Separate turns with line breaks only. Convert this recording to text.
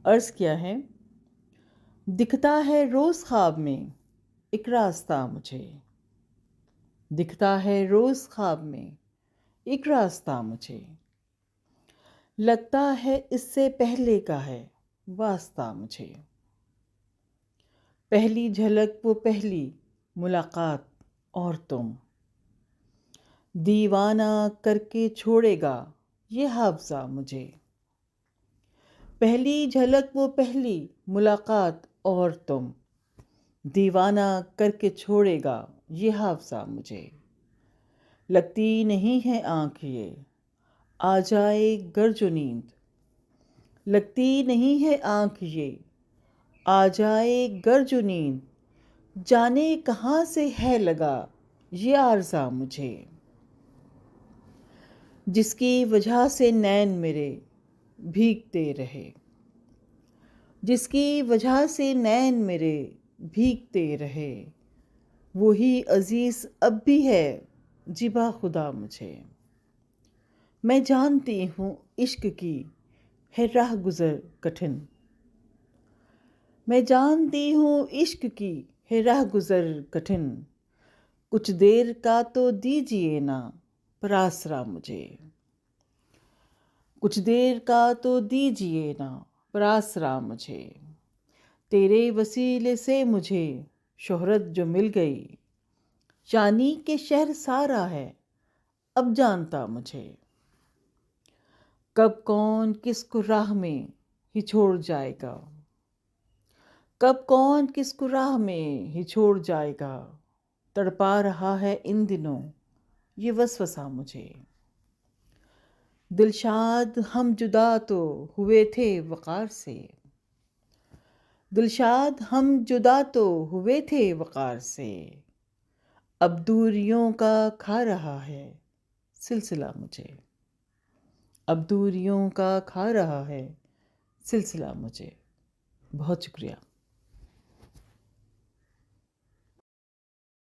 عرض کیا ہے، دکھتا ہے روز خواب میں ایک راستہ مجھے، دکھتا ہے روز خواب میں ایک راستہ مجھے، لگتا ہے اس سے پہلے کا ہے واسطہ مجھے، پہلی جھلک وہ پہلی ملاقات اور تم، دیوانہ کر کے چھوڑے گا یہ حافظہ مجھے، پہلی جھلک وہ پہلی ملاقات اور تم، دیوانہ کر کے چھوڑے گا یہ حافظہ مجھے، لگتی نہیں ہے آنکھ یہ آ جائے گر جو نیند، لگتی نہیں ہے آنکھ یہ آ جائے گر جو نیند، جانے کہاں سے ہے لگا یہ عارضہ مجھے، جس کی وجہ سے نین میرے بھیگتے رہے، جس کی وجہ سے نین میرے بھیگتے رہے، وہی عزیز اب بھی ہے جبا خدا مجھے، میں جانتی ہوں عشق کی ہے راہ گزر کٹھن، میں جانتی ہوں عشق کی ہے راہ گزر کٹھن، کچھ دیر کا تو دیجیے نا پر آسرا مجھے، کچھ دیر کا تو دیجیے نا پر آسرا مجھے، تیرے وسیلے سے مجھے شہرت جو مل گئی، چاندنی کے شہر سارا ہے اب جانتا مجھے، کب کون کس کو راہ میں ہی چھوڑ جائے گا، کب کون کس کو راہ میں ہی چھوڑ جائے گا، تڑپا رہا ہے ان دنوں یہ وسوسہ مجھے، دلشاد ہم جدا تو ہوئے تھے وقار سے، دلشاد ہم جدا تو ہوئے تھے وقار سے، اب دوریوں کا کھا رہا ہے سلسلہ مجھے، اب دوریوں کا کھا رہا ہے سلسلہ مجھے۔ بہت شکریہ۔